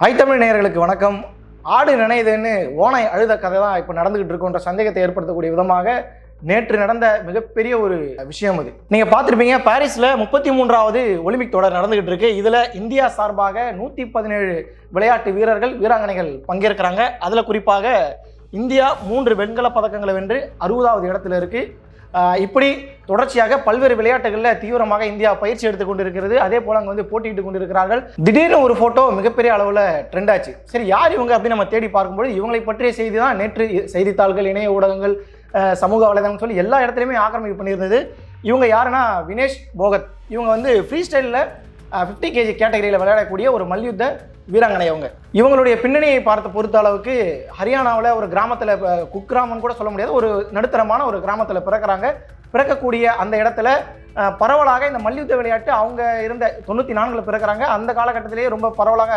தமிழ் நேயர்களுக்கு வணக்கம். ஆடு நினைதுன்னு ஓனை அழுத கதை தான் இப்போ நடந்துகிட்டு இருக்குன்ற சந்தேகத்தை ஏற்படுத்தக்கூடிய விதமாக நேற்று நடந்த மிகப்பெரிய ஒரு விஷயம் அது. நீங்கள் பார்த்துருப்பீங்க, பாரிஸில் 33வது ஒலிம்பிக் தொடர் நடந்துகிட்டு இருக்கு. இதில் இந்தியா சார்பாக 117 விளையாட்டு வீரர்கள் வீராங்கனைகள் பங்கேற்கிறாங்க. அதில் குறிப்பாக இந்தியா 3 வெண்கல பதக்கங்களை வென்று 60வது இடத்துல இருக்கு. இப்படி தொடர்ச்சியாக பல்வேறு விளையாட்டுகளில் தீவிரமாக இந்தியா பயிற்சி எடுத்துக் கொண்டிருக்கிறது. அதே போல் அங்கே போட்டியிட்டு கொண்டிருக்கிறார்கள். திடீர்னு ஒரு ஃபோட்டோ மிகப்பெரிய அளவில் ட்ரெண்ட் ஆச்சு. சரி, யார் இவங்க அப்படின்னு நம்ம தேடி பார்க்கும்போது இவங்களை பற்றிய செய்தி தான் நேற்று செய்தித்தாள்கள், இணைய ஊடகங்கள், சமூக வலைதளம் சொல்லி எல்லா இடத்துலையுமே ஆக்கிரமிப்பு பண்ணியிருந்தது. இவங்க யாருன்னா வினேஷ் போகத். இவங்க ஃப்ரீ ஸ்டைலில் 50 kg கேட்டகரியில் விளையாடக்கூடிய ஒரு மல்யுத்த வீராங்கனை. இவங்களுடைய பின்னணியை பொறுத்த அளவுக்கு ஹரியானாவில் ஒரு கிராமத்தில், குக்கிராமன் கூட சொல்ல முடியாது, ஒரு நடுத்தரமான ஒரு கிராமத்தில் பிறக்கிறாங்க. பிறக்கக்கூடிய அந்த இடத்துல பரவலாக இந்த மல்யுத்த விளையாட்டு அவங்க இருந்த 94 பிறக்கிறாங்க. அந்த காலகட்டத்திலேயே ரொம்ப பரவலாக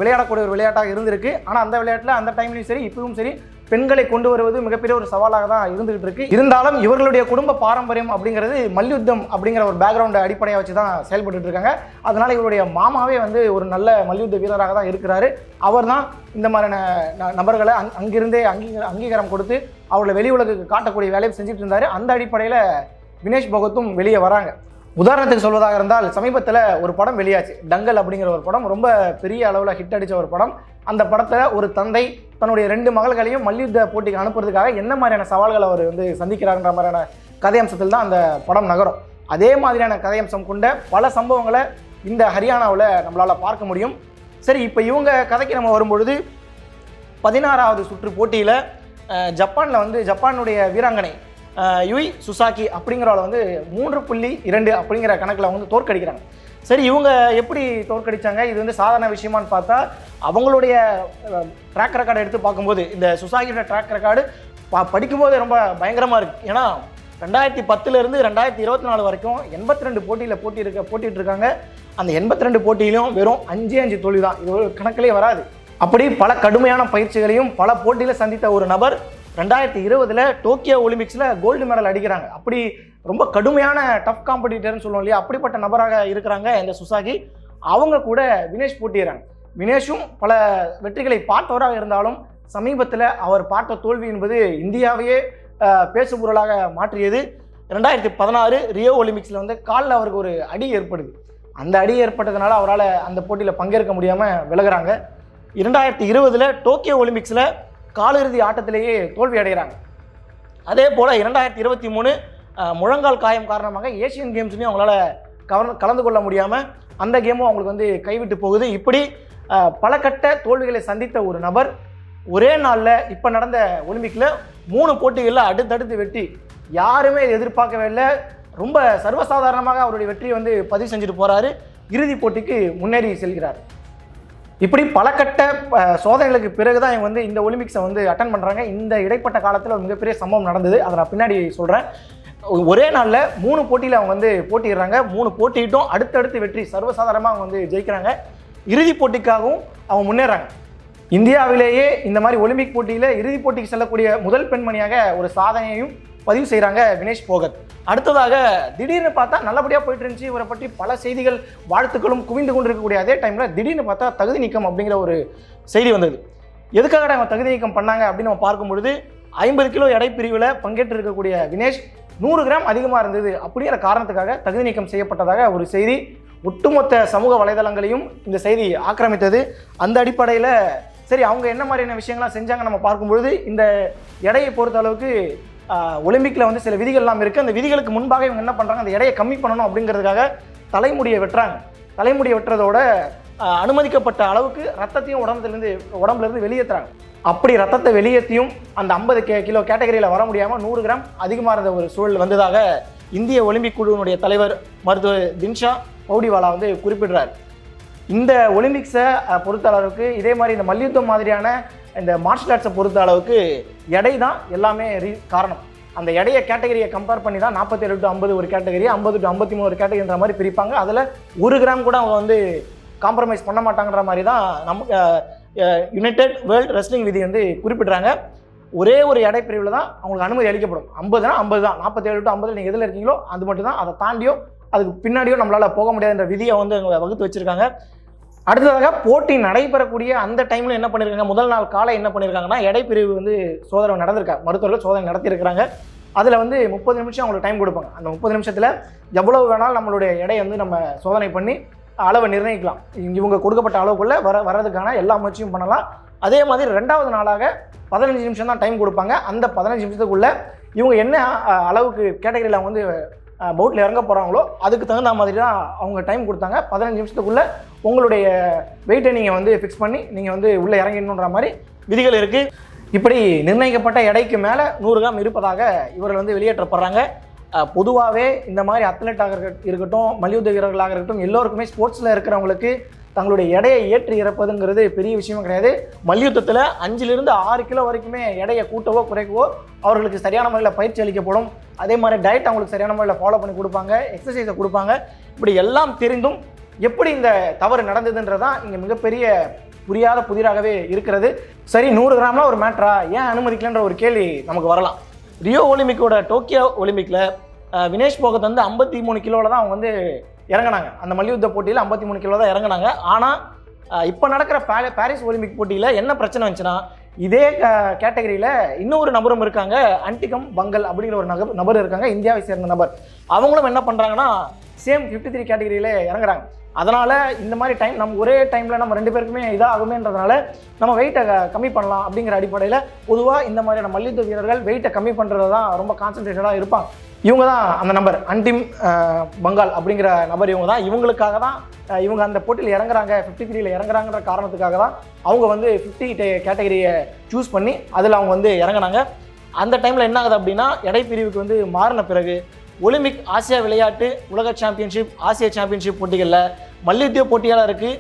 விளையாடக்கூடிய ஒரு விளையாட்டாக இருந்திருக்கு. ஆனால் அந்த விளையாட்டில் அந்த டைம்லையும் சரி இப்பவும் சரி பெண்களை கொண்டு வருவது மிகப்பெரிய ஒரு சவாலாக தான் இருந்துகிட்டு இருக்கு. இருந்தாலும் இவர்களுடைய குடும்ப பாரம்பரியம் அப்படிங்கிறது மல்யுத்தம் அப்படிங்கிற ஒரு பேக்ரவுண்டை அடிப்படையாக வச்சு தான் செயல்பட்டு இருக்காங்க. அதனால இவருடைய மாமாவே ஒரு நல்ல மல்யுத்த வீரராக தான் இருக்கிறாரு. அவர் தான் இந்த மாதிரியான நபர்களை அங்கிருந்தே அங்கீகாரம் கொடுத்து அவர்களை வெளி உலகுக்கு காட்டக்கூடிய வேலையை செஞ்சுட்டு இருந்தாரு. அந்த அடிப்படையில் வினேஷ் போகத்தும் வெளியே வராங்க. உதாரணத்துக்கு சொல்வதாக இருந்தால், சமீபத்தில் ஒரு படம் வெளியாச்சு, டங்கல் அப்படிங்கிற ஒரு படம். ரொம்ப பெரிய அளவில் ஹிட் அடித்த ஒரு படம். அந்த படத்தில் ஒரு தந்தை தன்னுடைய 2 மகள்களையும் மல்யுத்த போட்டிக்கு அனுப்புறதுக்காக என்ன மாதிரியான சவால்களை அவர் சந்திக்கிறார்ன்ற மாதிரியான கதையம்சத்தில் தான் அந்த படம் நகரும். அதே மாதிரியான கதையம்சம் கொண்ட பல சம்பவங்களை இந்த ஹரியானாவில் நம்மளால் பார்க்க முடியும். சரி, இப்போ இவங்க கதைக்கு நம்ம வரும்பொழுது 16வது சுற்று போட்டியில் ஜப்பானில் ஜப்பானுடைய வீராங்கனை யுய் சுசாக்கி அப்படிங்கிறவளை 3.2 அப்படிங்கிற கணக்கில் தோற்கடிக்கிறாங்க. சரி, இவங்க எப்படி தோற்கடித்தாங்க? இது சாதாரண விஷயமானு பார்த்தா, அவங்களுடைய ட்ராக் ரெக்கார்டை எடுத்து பார்க்கும்போது இந்த சுசாகியோட ட்ராக் ரெக்கார்டு படிக்கும்போது ரொம்ப பயங்கரமாக இருக்குது. ஏன்னா 2010 2024 வரைக்கும் 82 போட்டியில் போட்டிட்டு இருக்காங்க. அந்த 82 போட்டியிலும் வெறும் 5 தோல்வி தான். இது ஒரு கணக்கிலே வராது. அப்படி பல கடுமையான பயிற்சிகளையும் பல போட்டியில் சந்தித்த ஒரு நபர் 2020 டோக்கியோ ஒலிம்பிக்ஸில் கோல்டு மெடல் அடிக்கிறாங்க. அப்படி ரொம்ப கடுமையான டஃப் காம்படிட்டர்னு சொல்லுவோம் இல்லையா, அப்படிப்பட்ட நபராக இருக்கிறாங்க இந்த சுசாகி. அவங்க கூட வினேஷ் போட்டிடுறாங்க. வினேஷும் பல வெற்றிகளை பார்த்தவராக இருந்தாலும் சமீபத்தில் அவர் பார்த்த தோல்வி என்பது இந்தியாவையே பேசுபொருளாக மாற்றியது. 2016 ரியோ ஒலிம்பிக்ஸில் காலில் அவருக்கு ஒரு அடி ஏற்படுது. அந்த அடி ஏற்பட்டதுனால அவரால் அந்த போட்டியில் பங்கேற்க முடியாமல் விலகுறாங்க. 2020 டோக்கியோ ஒலிம்பிக்ஸில் காலிறுதி ஆட்டத்திலேயே தோல்வி அடைகிறாங்க. அதே போல் 2023 முழங்கால் காயம் காரணமாக ஏசியன் கேம்ஸ்லையும் அவங்களால கலந்து கொள்ள முடியாமல் அந்த கேமும் அவங்களுக்கு கைவிட்டு போகுது. இப்படி பல கட்ட தோல்விகளை சந்தித்த ஒரு நபர் ஒரே நாளில் இப்போ நடந்த ஒலிம்பிக்கில் 3 போட்டிகளில் அடுத்தடுத்து வெற்றி. யாருமே எதிர்பார்க்கவே இல்லை. ரொம்ப சர்வசாதாரணமாக அவருடைய வெற்றியை பதிவு செஞ்சுட்டு போகிறாரு. இறுதிப் போட்டிக்கு முன்னேறி செல்கிறார். இப்படி பல கட்ட சோதனைகளுக்கு பிறகு தான் இவங்க இந்த ஒலிம்பிக்ஸை அட்டன் பண்ணுறாங்க. இந்த இடைப்பட்ட காலத்தில் ஒரு மிகப்பெரிய சம்பவம் நடந்தது. அதை நான் பின்னாடி சொல்கிறேன். ஒரே நாளில் 3 போட்டியில் அவங்க போட்டிடுறாங்க. 3 போட்டிட்டும் அடுத்தடுத்து வெற்றி. சர்வசாதாரணமாக அவங்க ஜெயிக்கிறாங்க. இறுதிப் போட்டிக்காகவும் அவங்க முன்னேறாங்க. இந்தியாவிலேயே இந்த மாதிரி ஒலிம்பிக் போட்டியில் இறுதிப் போட்டிக்கு செல்லக்கூடிய முதல் பெண்மணியாக ஒரு சாதனையையும் பதிவு செய்கிறாங்க வினேஷ் போகத். அடுத்ததாக திடீர்னு பார்த்தா நல்லபடியாக போயிட்டு இருந்துச்சு. இவரை பற்றி பல செய்திகள், வாழ்த்துக்களும் குவிந்து கொண்டு இருக்கக்கூடிய அதே டைமில் திடீர்னு பார்த்தா தகுதி நீக்கம் அப்படிங்கிற ஒரு செய்தி வந்தது. எதுக்காக அவங்க தகுதி நீக்கம் பண்ணாங்க அப்படின்னு நம்ம பார்க்கும்பொழுது, 50 கிலோ எடை பிரிவில் பங்கேற்று இருக்கக்கூடிய வினேஷ் 100 கிராம் அதிகமாக இருந்தது அப்படிங்கிற காரணத்துக்காக தகுதி நீக்கம் செய்யப்பட்டதாக ஒரு செய்தி ஒட்டுமொத்த சமூக வலைதளங்களையும் இந்த செய்தி ஆக்கிரமித்தது. அந்த அடிப்படையில் சரி, அவங்க என்ன மாதிரியான விஷயங்கள்லாம் செஞ்சாங்க நம்ம பார்க்கும்பொழுது, இந்த எடையை பொறுத்த அளவுக்கு ஒலிம்பிக்கில் சில விதிகள்லாம் இருக்குது. அந்த விதிகளுக்கு முன்பாக இவங்க என்ன பண்ணுறாங்க, அந்த எடையை கம்மி பண்ணணும் அப்படிங்கிறதுக்காக தலைமுடியை வெட்டுறாங்க. தலைமுடியை வெட்டுறதோட அனுமதிக்கப்பட்ட அளவுக்கு ரத்தத்தையும் உடம்புலேருந்து வெளியேற்றுறாங்க. அப்படி ரத்தத்தை வெளியேற்றியும் அந்த 50 கிலோ கேட்டகரியில் வர முடியாமல் 100 கிராம் அதிகமாக இருந்த ஒரு சூழல் வந்ததாக இந்திய ஒலிம்பிக் குழுவினுடைய தலைவர் மருத்துவர் தின்ஷா பவுடிவாலா குறிப்பிடுறார். இந்த ஒலிம்பிக்ஸை பொறுத்த அளவுக்கு இதே மாதிரி இந்த மல்யுத்தம் மாதிரியான இந்த மார்ஷல் ஆர்ட்ஸை பொறுத்த அளவுக்கு எடை தான் எல்லாமே காரணம். அந்த எடையை கேட்டகரியை கம்பேர் பண்ணி தான் 47 to 50 ஒரு கேட்டகரி, 50 to 53 ஒரு கேட்டகரின்ற மாதிரி பிரிப்பாங்க. அதில் 1 கிராம் கூட அவங்க காம்ப்ரமைஸ் பண்ண மாட்டாங்கன்ற மாதிரி தான் நமக்கு யுனைடெட் வேர்ல்டு ரெஸ்லிங் விதி குறிப்பிட்றாங்க. ஒரே ஒரு எடை பிரிவில் தான் அவங்களுக்கு அனுமதி அளிக்கப்படும். 50னா 50 தான். 47 to 50 நீங்கள் எதில் இருக்கீங்களோ அது மட்டும் தான். அதை தாண்டியோ அதுக்கு பின்னாடியோ நம்மளால் போக முடியாதுன்ற விதியை அவங்க வகுத்து வச்சுருக்காங்க. அடுத்ததாக போட்டி நடைபெறக்கூடிய அந்த டைமில் என்ன பண்ணியிருக்காங்க, முதல் நாள் காலை என்ன பண்ணியிருக்காங்கன்னா எடைப்பிரிவு வந்து சோதனை நடந்திருக்காங்க, மருத்துவர்கள் சோதனை நடத்தியிருக்கிறாங்க. அதில் வந்து 30 நிமிஷம் அவங்களுக்கு டைம் கொடுப்பாங்க. அந்த 30 நிமிஷத்தில் எவ்வளவு வேணாலும் நம்மளுடைய எடை வந்து நம்ம சோதனை பண்ணி அளவை நிர்ணயிக்கலாம். இவங்க கொடுக்கப்பட்ட அளவுக்குள்ளே வர்றதுக்கான எல்லா முயற்சியும் பண்ணலாம். அதே மாதிரி 2வது நாளாக 15 நிமிஷம் தான் டைம் கொடுப்பாங்க. அந்த 15 நிமிஷத்துக்குள்ளே இவங்க என்ன அளவுக்கு கேட்டகரியில் அவங்க வந்து பவுட்டில் இறங்க போகிறாங்களோ அதுக்கு தகுந்த மாதிரி தான் அவங்க டைம் கொடுத்தாங்க. 15 நிமிஷத்துக்குள்ளே உங்களுடைய வெயிட்டை நீங்கள் வந்து ஃபிக்ஸ் பண்ணி நீங்கள் வந்து உள்ளே இறங்கிடணுன்ற மாதிரி விதிகள் இருக்குது. இப்படி நிர்ணயிக்கப்பட்ட எடைக்கு மேலே 100 கிராம் இருப்பதாக இவர்கள் வந்து வெளியேற்றப்படுறாங்க. பொதுவாகவே இந்த மாதிரி அத்லெட்டாக இருக்கட்டும், மல்யுத்த வீரர்களாக இருக்கட்டும், எல்லோருக்குமே ஸ்போர்ட்ஸில் இருக்கிறவங்களுக்கு தங்களுடைய எடையை ஏற்றி இறப்பதுங்கிறது பெரிய விஷயமும் கிடையாது. மல்யுத்தத்தில் 5லிருந்து 6 கிலோ வரைக்குமே எடையை கூட்டவோ குறைக்கவோ அவர்களுக்கு சரியான முறையில் பயிற்சி அளிக்கப்படும். அதே மாதிரி டயட் அவங்களுக்கு சரியான முறையில் ஃபாலோ பண்ணி கொடுப்பாங்க, எக்ஸசைஸை கொடுப்பாங்க. இப்படி எல்லாம் தெரிந்தும் எப்படி இந்த தவறு நடந்ததுன்றதான் இங்கே மிகப்பெரிய புரியாத புதிராகவே இருக்கிறது. சரி, 100 கிராம்லாம் ஒரு மேட்ரா, ஏன் அனுமதிக்கலன்ற ஒரு கேள்வி நமக்கு வரலாம். ரியோ ஒலிம்பிக்கோட டோக்கியோ ஒலிம்பிக்கில் வினேஷ் போகத் வந்து 53 கிலோவில் தான் அவங்க வந்து இறங்கினாங்க. அந்த மல்யுத்த போட்டியில் 53 கிலோ தான் இறங்கினாங்க. ஆனால் இப்போ நடக்கிற பாரிஸ் ஒலிம்பிக் போட்டியில் என்ன பிரச்சனை வந்துச்சுன்னா, இதே கேட்டகரியில் இன்னொரு நபரும் இருக்காங்க, அன்டிகம் பங்கல் அப்படிங்கிற ஒரு நபர் இருக்காங்க, இந்தியாவை சேர்ந்த நபர். அவங்களும் என்ன பண்ணுறாங்கன்னா சேம் 53 கேட்டகரியில் இறங்குறாங்க. அதனால் இந்த மாதிரி டைம் நம்ம ஒரே டைமில் நம்ம 2 பேருக்குமே இதாகுமேன்றதுனால நம்ம வெயிட்டை கம்மி பண்ணலாம் அப்படிங்கிற அடிப்படையில் பொதுவாக இந்த மாதிரியான மல்யுத்த வீரர்கள் வெயிட்டை கம்மி பண்ணுறது தான் ரொம்ப கான்சன்ட்ரேட்டடாக இருப்பாங்க. இவங்க தான் அந்த நம்பர், அன்டிம் பங்கால் அப்படிங்கிற நபர். இவங்க தான், இவங்களுக்காக தான் இவங்க அந்த போட்டியில் இறங்குறாங்க, 53ல் இறங்குறாங்கன்ற காரணத்துக்காக தான் அவங்க வந்து 50 கேட்டகரியை சூஸ் பண்ணி அதில் அவங்க வந்து இறங்கினாங்க. அந்த டைமில் என்ன ஆகுது அப்படின்னா, எடை பிரிவுக்கு வந்து மாறின பிறகு ஒலிம்பிக், ஆசியா விளையாட்டு, உலக சாம்பியன்ஷிப், ஆசிய சாம்பியன்ஷிப் போட்டிகளில் மல்யுத்த போட்டியாளருக்கு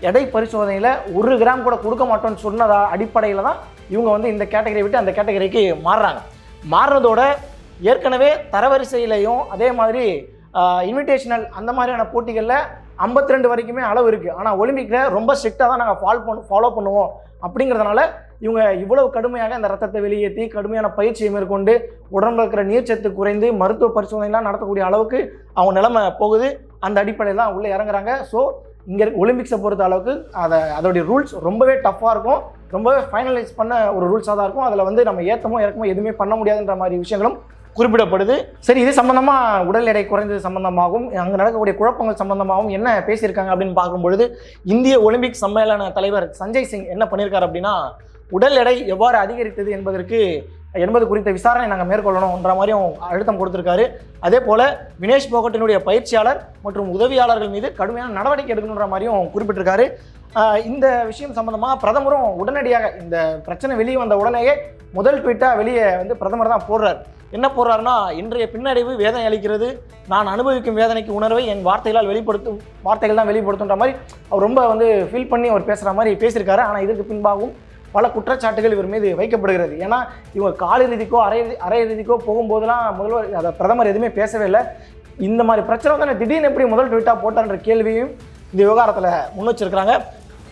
எடை பரிசோதனையில் 1 கிராம் கூட கொடுக்க மாட்டோம்னு சொன்னதா அடிப்படையில் தான் இவங்க வந்து இந்த கேட்டகரியை விட்டு அந்த கேட்டகரிக்கு மாறுறாங்க. மாறுறதோட ஏற்கனவே தரவரிசையிலையும் அதே மாதிரி இன்விடேஷனல் அந்த மாதிரியான போட்டிகளில் 52 வரைக்குமே அளவு இருக்குது. ஆனால் ஒலிம்பிக்கில் ரொம்ப ஸ்ட்ரிக்டாக தான் நாங்கள் ஃபாலோ பண்ணுவோம். அப்படிங்கிறதுனால இவங்க இவ்வளவு கடுமையாக அந்த ரத்தத்தை வெளியேற்றி கடுமையான பயிற்சியை மேற்கொண்டு உடம்புல இருக்கிற நீர்ச்சத்து குறைந்து மருத்துவ பரிசோதனைலாம் நடத்தக்கூடிய அளவுக்கு அவங்க நிலைமை போகுது. அந்த அடிப்படையில் தான் உள்ளே இறங்குறாங்க. ஸோ இங்கே ஒலிம்பிக்ஸை பொறுத்த அளவுக்கு அதோடைய ரூல்ஸ் ரொம்பவே டஃப்பாக இருக்கும், ரொம்பவே ஃபைனலைஸ் பண்ண ஒரு ரூல்ஸாக தான் இருக்கும். அதில் வந்து நம்ம ஏற்றமோ இறக்கமோ எதுவுமே பண்ண முடியாதுன்ற மாதிரி விஷயங்களும் குறிப்பிடப்படுது. சரி, இது சம்பந்தமாக உடல் எடை குறைந்தது சம்பந்தமாகவும் அங்கே நடக்கக்கூடிய குழப்பங்கள் சம்பந்தமாகவும் என்ன பேசியிருக்காங்க அப்படின்னு பார்க்கும்பொழுது, இந்திய ஒலிம்பிக் சம்மேளன தலைவர் சஞ்சய் சிங் என்ன பண்ணியிருக்காரு அப்படின்னா, உடல் எடை எவ்வாறு அதிகரித்தது என்பது குறித்த விசாரணை நாங்கள் மேற்கொள்ளணும்ன்ற மாதிரியும் அழுத்தம் கொடுத்துருக்காரு. அதே போல் வினேஷ் போகட்டினுடைய பயிற்சியாளர் மற்றும் உதவியாளர்கள் மீது கடுமையான நடவடிக்கை எடுக்கணுன்ற மாதிரியும் குறிப்பிட்டிருக்காரு. இந்த விஷயம் சம்பந்தமாக பிரதமரும் உடனடியாக இந்த பிரச்சனை வெளியே வந்த உடனேயே முதல் ட்வீட்டாக வெளியே வந்து பிரதமர் தான் போடுறார். என்ன போடுறாருன்னா, இன்றைய பின்னடைவு வேதனை அளிக்கிறது, நான் அனுபவிக்கும் வேதனைக்கு உணர்வை என் வார்த்தைகள் தான் வெளிப்படுத்துன்ற மாதிரி அவர் ரொம்ப வந்து ஃபீல் பண்ணி அவர் பேசுகிற மாதிரி பேசியிருக்காரு. ஆனால் இதற்கு பின்பாகவும் பல குற்றச்சாட்டுகள் இவர் மீது வைக்கப்படுகிறது. ஏன்னா இவங்க காலிறுதிக்கோ அரையிறுதிக்கோ போகும்போதெல்லாம் முதல்வர் பிரதமர் எதுவுமே பேசவே இல்லை. இந்த மாதிரி பிரச்சனை தானே திடீர்னு எப்படி முதல் ட்வீட்டாக போட்டார்ன்ற கேள்வியும் இந்த விவகாரத்தில் முன் வச்சிருக்கிறாங்க.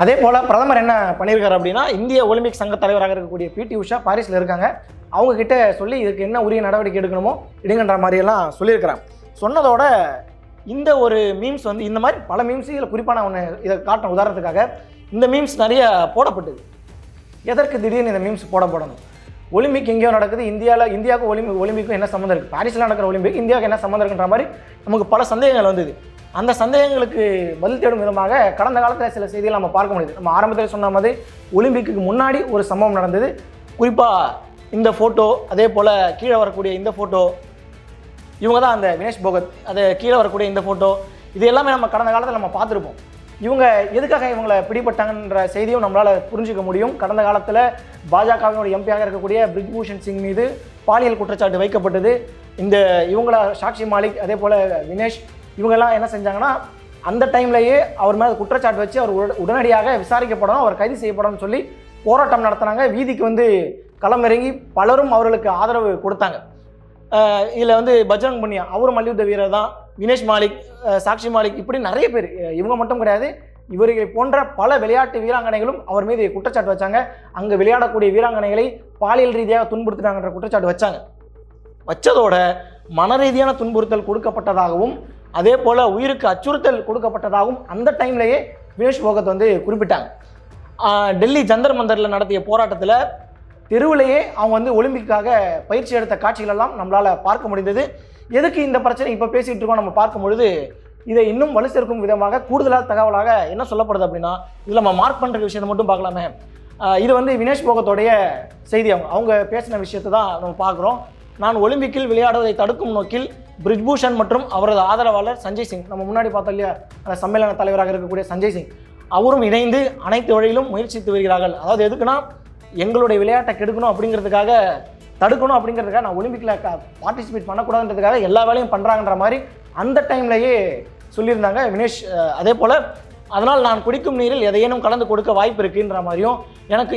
அதே போல் பிரதமர் என்ன பண்ணியிருக்காரு அப்படின்னா, இந்திய ஒலிம்பிக் சங்க தலைவராக இருக்கக்கூடிய பிடி உஷா பாரிஸில் இருக்காங்க, அவங்கக்கிட்ட சொல்லி இதுக்கு என்ன உரிய நடவடிக்கை எடுக்கணுமோ எடுங்கன்ற மாதிரியெல்லாம் சொல்லியிருக்கிறாங்க. சொன்னதோட இந்த ஒரு மீம்ஸ் வந்து இந்த மாதிரி பல மீம்ஸ் இதில் குறிப்பான ஒன்று இதை காட்டின உதாரணத்துக்காக இந்த மீம்ஸ் நிறைய போடப்பட்டது. எதற்கு திடீர்னு இந்த மீம்ஸ் போடப்படணும்? ஒலிம்பிக் எங்கேயோ நடக்குது, இந்தியாவுக்கு ஒலிம்பிக்கும் என்ன சம்மந்தம் இருக்குது, பாரிஸில் நடக்கிற ஒலிம்பிக் இந்தியாவுக்கு என்ன சம்மந்தம் இருக்குன்ற மாதிரி நமக்கு பல சந்தேகங்கள் வந்தது. அந்த சந்தேகங்களுக்கு பதில் தேடும் விதமாக கடந்த காலத்தில் சில செய்திகள் நம்ம பார்க்க முடியுது. நம்ம ஆரம்பத்தில் சொன்ன மாதிரி ஒலிம்பிக்கு முன்னாடி ஒரு சம்பவம் நடந்தது. குறிப்பாக இந்த ஃபோட்டோ, அதே போல் கீழே வரக்கூடிய இந்த ஃபோட்டோ, இவங்க தான் அந்த வினேஷ் போகத், அது கீழே வரக்கூடிய இந்த ஃபோட்டோ, இது எல்லாமே நம்ம கடந்த காலத்தில் நம்ம பார்த்துருப்போம். இவங்க எதுக்காக இவங்களை பிடிபட்டாங்கன்ற செய்தியும் நம்மளால் புரிஞ்சிக்க முடியும். கடந்த காலத்தில் பாஜகவினுடைய எம்பியாக இருக்கக்கூடிய பிரிஜ்பூஷன் சிங் மீது பாலியல் குற்றச்சாட்டு வைக்கப்பட்டது. இவங்கள சாக்ஷி மாலிக், அதே போல் வினேஷ், இவங்கெல்லாம் என்ன செஞ்சாங்கன்னா அந்த டைம்லேயே அவர் மேலே குற்றச்சாட்டு வச்சு அவர் உடனடியாக விசாரிக்கப்படணும், அவர் கைது செய்யப்படணும்னு சொல்லி போராட்டம் நடத்தினாங்க. வீதிக்கு வந்து களமிறங்கி பலரும் அவர்களுக்கு ஆதரவு கொடுத்தாங்க. இதில் வந்து பஜ்ரங் புனியா, அவரும் மல்யுத்த வீரர் தான், வினேஷ் மாலிக், சாக்ஷி மாலிக், இப்படி நிறைய பேர், இவங்க மட்டும் கிடையாது, இவர்களை போன்ற பல விளையாட்டு வீராங்கனைகளும் அவர் மீது குற்றச்சாட்டு வச்சாங்க. அங்கே விளையாடக்கூடிய வீராங்கனைகளை பாலியல் ரீதியாக துன்புறுத்தினாங்கன்ற குற்றச்சாட்டு வச்சதோட மன ரீதியான துன்புறுத்தல் கொடுக்கப்பட்டதாகவும் அதே போல் உயிருக்கு அச்சுறுத்தல் கொடுக்கப்பட்டதாகவும் அந்த டைம்லேயே வினேஷ் போகத் வந்து குறிப்பிட்டாங்க. டெல்லி ஜந்தர் மந்தரில் நடத்திய போராட்டத்தில் தெருவிலேயே அவங்க வந்து ஒலிம்பிக்காக பயிற்சி எடுத்த காட்சிகள் எல்லாம் நம்மளால் பார்க்க முடிந்தது. எதுக்கு இந்த பிரச்சனை இப்போ பேசிகிட்டு இருக்கோம் நம்ம பார்க்கும் பொழுது இதை இன்னும் வலு சேர்க்கும் விதமாக கூடுதலாக தகவலாக என்ன சொல்லப்படுது அப்படின்னா, இதில் நம்ம மார்க் பண்ணுற விஷயத்தை மட்டும் பார்க்கலாமே. இது வந்து வினேஷ் போகத்தோடைய செய்தி. அவங்க பேசின விஷயத்தை தான் நம்ம பார்க்குறோம். நான் ஒலிம்பிக்கில் விளையாடுவதை தடுக்கும் நோக்கில் பிரிஜ்பூஷன் மற்றும் அவரது ஆதரவாளர் சஞ்சய் சிங், நம்ம முன்னாடி பார்த்தோம் இல்லையா, அந்த சம்மேளன தலைவராக இருக்கக்கூடிய சஞ்சய் சிங், அவரும் இணைந்து அனைத்து வழியிலும் முயற்சித்து வருகிறார்கள். அதாவது எதுக்குன்னா, எங்களுடைய விளையாட்டை கெடுக்கணும் அப்படிங்கிறதுக்காக, தடுக்கணும் அப்படிங்கிறதுக்காக, நான் ஒலிம்பிக்கில் பார்ட்டிசிபேட் பண்ணக்கூடாதுன்றதுக்காக எல்லா வேலையும் பண்ணுறாங்கன்ற மாதிரி அந்த டைம்லேயே சொல்லியிருந்தாங்க வினேஷ். அதே போல் அதனால் நான் குடிக்கும் நீரில் எதையேனும் கலந்து கொடுக்க வாய்ப்பு இருக்குன்ற மாதிரியும்,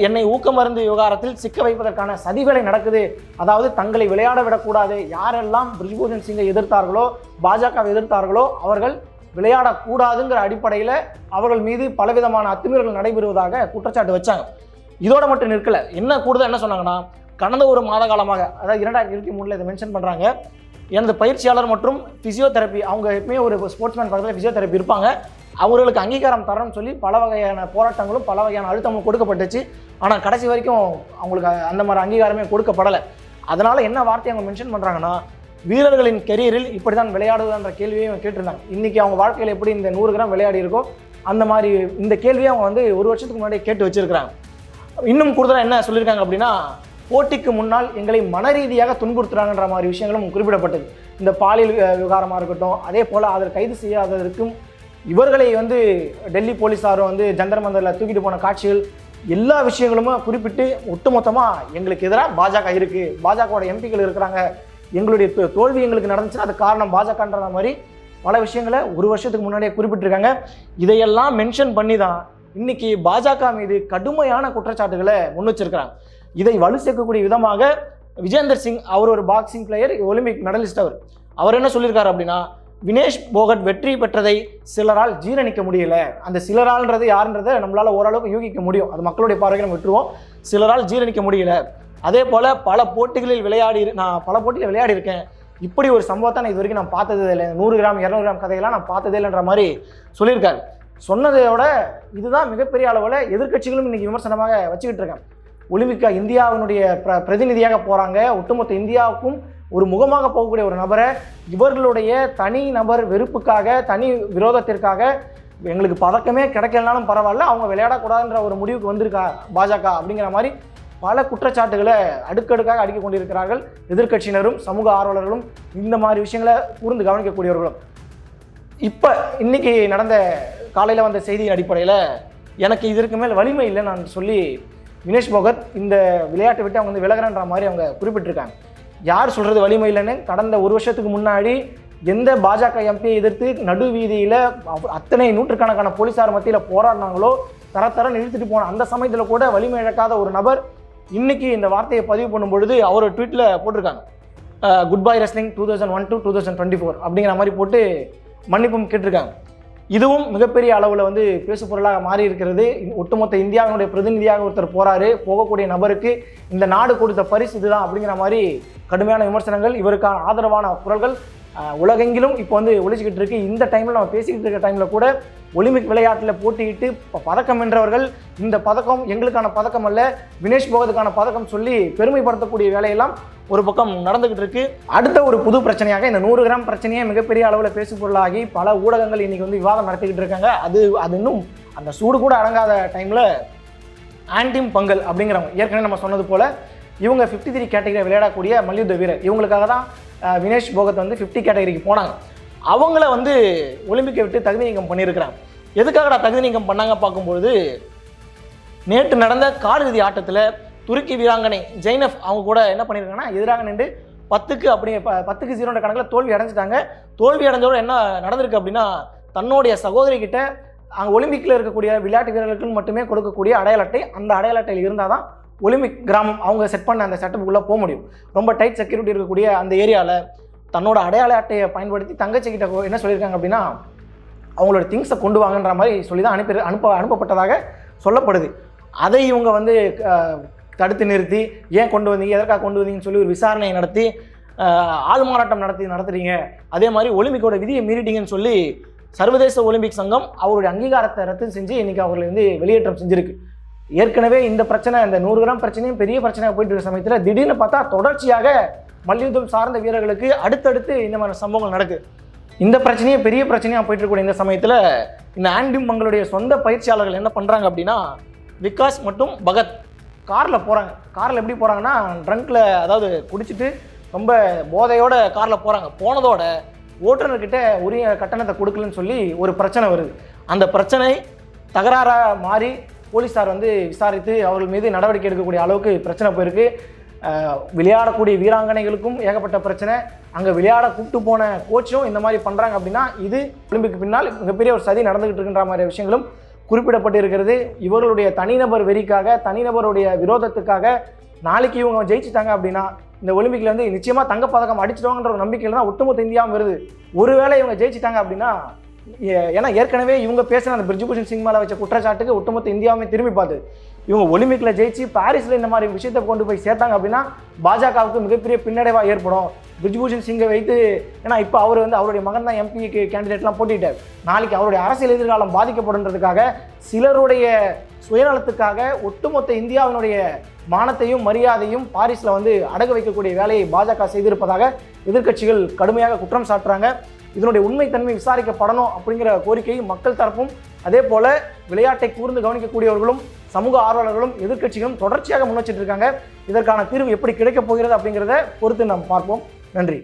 என்னை ஊக்க மருந்து விவகாரத்தில் சிக்க வைப்பதற்கான சதிவேலை நடக்குது, அதாவது தங்களை விளையாட விடக்கூடாது, யாரெல்லாம் பிரிஜ்பூஷன் சிங்கை எதிர்த்தார்களோ, பாஜகவை எதிர்த்தார்களோ அவர்கள் விளையாடக்கூடாதுங்கிற அடிப்படையில் அவர்கள் மீது பலவிதமான அத்துமீறல்கள் நடைபெறுவதாக குற்றச்சாட்டு வச்சாங்க. இதோட மட்டும் நிற்கல. என்ன கூடுதல் என்ன சொன்னாங்கன்னா, கடந்த ஒரு மாத காலமாக, அதாவது 2023 இதை மென்ஷன் பண்ணுறாங்க, எனது பயிற்சியாளர் மற்றும் ஃபிசியோதெரப்பி, அவங்க எப்பவுமே ஒரு ஸ்போர்ட்ஸ்மேன் பக்கத்தில் ஃபிசியோதெரப்பி இருப்பாங்க, அவர்களுக்கு அங்கீகாரம் தரணும்னு சொல்லி பல வகையான போராட்டங்களும் பல வகையான அழுத்தமும் கொடுக்கப்பட்டுச்சு. ஆனால் கடைசி வரைக்கும் அவங்களுக்கு அந்த மாதிரி அங்கீகாரமே கொடுக்கப்படலை. அதனால் என்ன வார்த்தையை அவங்க மென்ஷன் பண்ணுறாங்கன்னா, வீரர்களின் கெரியரில் இப்படி தான் விளையாடுவதுன்ற கேள்வியும் கேட்டிருந்தாங்க. இன்றைக்கி அவங்க வாழ்க்கையில் எப்படி இந்த 100 கிராம் விளையாடி இருக்கோ அந்த மாதிரி இந்த கேள்வியை அவங்க வந்து ஒரு வருஷத்துக்கு முன்னாடி கேட்டு வச்சுருக்கிறாங்க. இன்னும் கூடுதலாக என்ன சொல்லியிருக்காங்க அப்படின்னா, போட்டிக்கு முன்னால் எங்களை மனரீதியாக துன்புறுத்துறாங்கன்ற மாதிரி விஷயங்களும் குறிப்பிடப்பட்டது. இந்த பாலியல் விவகாரமாக இருக்கட்டும், அதே போல் அதில் கைது செய்யாததற்கும் இவர்களை வந்து டெல்லி போலீஸாரும் வந்து ஜந்தர் மந்தரில் தூக்கிட்டு போன காட்சிகள், எல்லா விஷயங்களுமே குறிப்பிட்டு ஒட்டுமொத்தமாக எங்களுக்கு எதிராக பாஜக இருக்குது, பாஜகவோட எம்பிக்கள் இருக்கிறாங்க, எங்களுடைய தோல்வி எங்களுக்கு நடந்துச்சுன்னா அது காரணம் பாஜகன்ற மாதிரி பல விஷயங்களை ஒரு வருஷத்துக்கு முன்னாடியே குறிப்பிட்டிருக்காங்க. இதையெல்லாம் மென்ஷன் பண்ணி தான் இன்னைக்கு பாஜக மீது கடுமையான குற்றச்சாட்டுகளை முன் வச்சிருக்கிறாங்க. இதை வலு சேர்க்கக்கூடிய விதமாக விஜேந்தர் சிங், அவர் ஒரு பாக்ஸிங் பிளேயர், ஒலிம்பிக் மெடலிஸ்ட், அவர் என்ன சொல்லியிருக்காரு அப்படின்னா, வினேஷ் போகட் வெற்றி பெற்றதை சிலரால் ஜீரணிக்க முடியல. அந்த சிலரால்ன்றது யாருன்றதை நம்மளால் ஓரளவுக்கு யூகிக்க முடியும், அது மக்களுடைய பார்வையை நம்ம விட்டுருவோம். சிலரால் ஜீரணிக்க முடியல. அதே போல் பல போட்டிகளில் நான் பல போட்டிகளில் விளையாடி இருக்கேன், இப்படி ஒரு சம்பவத்தை நான் இது வரைக்கும் நான் பார்த்ததே இல்லை, 100 கிராம் 200 கிராம் கதையெல்லாம் நான் பார்த்ததே இல்லைன்ற மாதிரி சொல்லியிருக்காரு. சொன்னதையோட இதுதான் மிகப்பெரிய அளவில் எதிர்க்கட்சிகளும் இன்றைக்கி விமர்சனமாக வச்சுக்கிட்டு இருக்காங்க. ஒலிம்பிக்கா இந்தியாவினுடைய பிரதிநிதியாக போகிறாங்க, ஒட்டுமொத்த இந்தியாவுக்கும் ஒரு முகமாக போகக்கூடிய ஒரு நபரை இவர்களுடைய தனி நபர் வெறுப்புக்காக, தனி விரோதத்திற்காக, எங்களுக்கு பதக்கமே கிடைக்கலனாலும் பரவாயில்ல, அவங்க விளையாடக்கூடாதுன்ற ஒரு முடிவுக்கு வந்திருக்கா பாஜக அப்படிங்கிற மாதிரி பல குற்றச்சாட்டுகளை அடுக்கடுக்காக அடுக்கி கொண்டிருக்கிறார்கள் எதிர்க்கட்சியினரும் சமூக ஆர்வலர்களும் இந்த மாதிரி விஷயங்களை கூர்ந்து கவனிக்கக்கூடியவர்களும். இப்போ இன்னைக்கு நடந்த காலையில் வந்த செய்தியின் அடிப்படையில் எனக்கு இதற்கு மேல் வலிமை இல்லைன்னு நான் சொல்லி வினேஷ் போகத் இந்த விளையாட்டை விட்டு அவங்க வந்து விலகிறன்ற மாதிரி அவங்க குறிப்பிட்டிருக்காங்க. யார் சொல்கிறது வலிமை இல்லைன்னு? கடந்த ஒரு வருஷத்துக்கு முன்னாடி எந்த பாஜக எம்பியை எதிர்த்து நடு வீதியில் அத்தனை நூற்றுக்கணக்கான போலீஸார் மத்தியில் போராடினாங்களோ, தர இழுத்துட்டு போன அந்த சமயத்தில் கூட வலிமை இழக்காத ஒரு நபர் இன்னைக்கு இந்த வார்த்தையை பதிவு பண்ணும் பொழுது அவர் ட்வீட்டில் போட்டிருக்காங்க, குட் பை ரெஸ்லிங் 2001 to 2024 அப்படிங்கிற மாதிரி போட்டு மன்னிப்பும் கேட்டிருக்காங்க. இதுவும் மிகப்பெரிய அளவில் வந்து பேசு பொருளாக மாறி இருக்கிறது. ஒட்டுமொத்த இந்தியாவினுடைய பிரதிநிதியாக ஒருத்தர் போகக்கூடிய நபருக்கு இந்த நாடு கொடுத்த பரிசு இதுதான் அப்படிங்கிற மாதிரி கடுமையான விமர்சனங்கள், இவருக்கான ஆதரவான குரல்கள் உலகெங்கிலும் இப்போ வந்து ஒழிச்சிக்கிட்டு இருக்கு. இந்த டைமில் நம்ம பேசிக்கிட்டு இருக்க டைமில் கூட ஒலிம்பிக் விளையாட்டில் போட்டியிட்டு பதக்கம் வென்றவர்கள், இந்த பதக்கம் எங்களுக்கான பதக்கம் அல்ல, வினேஷ் போகத்துக்கான பதக்கம் சொல்லி பெருமைப்படுத்தக்கூடிய வேலையெல்லாம் ஒரு பக்கம் நடந்துகிட்டு இருக்கு. அடுத்த ஒரு புது பிரச்சனையாக இந்த 100 கிராம் பிரச்சனையே மிகப்பெரிய அளவில் பேசு பொருளாகி பல ஊடகங்கள் இன்னைக்கு வந்து விவாதம் நடத்திக்கிட்டு இருக்காங்க. அது இன்னும் அந்த சூடு கூட அடங்காத டைமில் ஆன்டிம் பங்கல் அப்படிங்கிறவங்க, ஏற்கனவே நம்ம சொன்னது போல் இவங்க 53 கேட்டகரி விளையாடக்கூடிய மல்யுத்த வீரர், இவங்களுக்காக தான் வினேஷ் போகத் வந்து 50 கேட்டகரிக்கு போனாங்க. அவங்கள வந்து ஒலிம்பிக்கை விட்டு தகுதி நீக்கம் பண்ணியிருக்கிறாங்க. எதுக்காக தகுதி நீக்கம் பண்ணாங்க பார்க்கும்பொழுது, நேற்று நடந்த காலிறுதி ஆட்டத்தில் துருக்கி வீராங்கனை ஜெய்னப் அவங்க கூட என்ன பண்ணியிருக்காங்கன்னா, எதிராக நின்று 10க்கு 0 கணக்கில் தோல்வி அடைஞ்சிட்டாங்க. தோல்வி அடைஞ்சோட என்ன நடந்திருக்கு அப்படின்னா, தன்னுடைய சகோதரி கிட்ட அங்கே ஒலிம்பிக்கில் இருக்கக்கூடிய விளையாட்டு வீரர்களுக்கு மட்டுமே கொடுக்கக்கூடிய அடையாள அட்டை, அந்த அடையாள அட்டையில் இருந்தால் தான் ஒலிம்பிக் கிராமம் அவங்க செட் பண்ண அந்த செட்டப்புக்குள்ளே போக முடியும். ரொம்ப டைட் செக்யூரிட்டி இருக்கக்கூடிய அந்த ஏரியாவில் தன்னோட அடையாள அட்டையை பயன்படுத்தி தங்கச்சிக்கிட்ட என்ன சொல்லியிருக்காங்க அப்படின்னா, அவங்களோட திங்ஸை கொண்டு வாங்கன்ற மாதிரி சொல்லி தான் அனுப்பப்பட்டதாக சொல்லப்படுது. அதை இவங்க வந்து தடுத்து நிறுத்தி, ஏன் கொண்டு வந்தீங்க, எதற்காக கொண்டு வந்தீங்கன்னு சொல்லி ஒரு விசாரணையை நடத்தி ஆள் மாறாட்டம் நடத்துறீங்க, அதே மாதிரி ஒலிம்பிக்கோட விதியை மீறிட்டீங்கன்னு சொல்லி சர்வதேச ஒலிம்பிக் சங்கம் அவருடைய அங்கீகாரத்தை ரத்து செஞ்சு இன்னைக்கு அவர்களை வந்து வெளியேற்றம் செஞ்சிருக்கு. ஏற்கனவே இந்த பிரச்சனை, இந்த 100 கிராம் பிரச்சனையும் பெரிய பிரச்சனையாக போயிட்டு இருக்க சமயத்தில் திடீர்னு பார்த்தா தொடர்ச்சியாக மல்யுத்தம் சார்ந்த வீரர்களுக்கு அடுத்தடுத்து இந்த மாதிரி சம்பவங்கள் நடக்குது. இந்த பிரச்சனையே பெரிய பிரச்சனையாக போயிட்டு இருக்கக்கூடிய இந்த சமயத்தில் இந்த ஆண்டிமங்களுடைய சொந்த பயிற்சியாளர்கள் என்ன பண்ணுறாங்க அப்படின்னா, விகாஸ் மற்றும் பகத் காரில் போகிறாங்க. காரில் எப்படி போகிறாங்கன்னா, ட்ரங்க்கில், அதாவது குடிச்சிட்டு ரொம்ப போதையோட காரில் போகிறாங்க. போனதோட ஓட்டுநர்கிட்ட உரிய கட்டணத்தை கொடுக்கலன்னு சொல்லி ஒரு பிரச்சனை வருது. அந்த பிரச்சனை தகராறாக மாறி போலீஸார் வந்து விசாரித்து அவர்கள் மீது நடவடிக்கை எடுக்கக்கூடிய அளவுக்கு பிரச்சனை போயிருக்கு. விளையாடக்கூடிய வீராங்கனைகளுக்கும் ஏகப்பட்ட பிரச்சனை. அங்கே விளையாட கூப்பிட்டு போன கோச்சும் இந்த மாதிரி பண்ணுறாங்க அப்படின்னா இது ஒலிம்பிக்கு பின்னால் மிகப்பெரிய ஒரு சதி நடந்துகிட்டு இருக்கின்ற மாதிரி விஷயங்களும் குறிப்பிடப்பட்டு இருக்கிறது. இவர்களுடைய தனிநபர் வெறிக்காக, தனிநபருடைய விரோதத்துக்காக நாளைக்கு இவங்க ஜெயிச்சுட்டாங்க அப்படின்னா இந்த ஒலிம்பிக்கில் வந்து நிச்சயமாக தங்கப்பதக்கம் அடிச்சிடுவாங்கன்ற ஒரு நம்பிக்கையில் தான் ஒட்டுமொத்த இந்தியாவும் வருது. ஒருவேளை இவங்க ஜெயிச்சிட்டாங்க அப்படின்னா, ஏன்னா ஏற்கனவே இவங்க பேசின அந்த பிரிஜ்பூஷன் சிங் மேலே வச்ச குற்றச்சாட்டுக்கு ஒட்டுமொத்த இந்தியாவுமே திரும்பி பார்த்து இவங்க ஒலிம்பிக்கில் ஜெயிச்சு பாரிஸில் இந்த மாதிரி விஷயத்தை கொண்டு போய் சேர்த்தாங்க அப்படின்னா பாஜகவுக்கு மிகப்பெரிய பின்னடைவாக ஏற்படும். பிரிஜ்பூஷன் சிங்கை வைத்து, ஏன்னா இப்போ அவர் வந்து அவருடைய மகன் தான் எம்பிக்கு கேண்டிடேட்லாம் போட்டிட்டார். நாளைக்கு அவருடைய அரசியல் எதிர்காலம் பாதிக்கப்படுன்றதுக்காக, சிலருடைய சுயநலத்துக்காக ஒட்டுமொத்த இந்தியாவினுடைய மானத்தையும் மரியாதையும் பாரிஸில் வந்து அடகு வைக்கக்கூடிய வேலையை பாஜக செய்திருப்பதாக எதிர்க்கட்சிகள் கடுமையாக குற்றம் சாட்டுறாங்க. இதனுடைய உண்மைத்தன்மை விசாரிக்கப்படணும் அப்படிங்கிற கோரிக்கை மக்கள் தரப்பும், அதே போல விளையாட்டை கூர்ந்து கவனிக்கக்கூடியவர்களும், சமூக ஆர்வலர்களும், எதிர்க்கட்சிகளும் தொடர்ச்சியாக முன் வச்சிட்டு இருக்காங்க. இதற்கான தீர்வு எப்படி கிடைக்கப் போகிறது அப்படிங்கிறத பொறுத்து நாம் பார்ப்போம். நன்றி.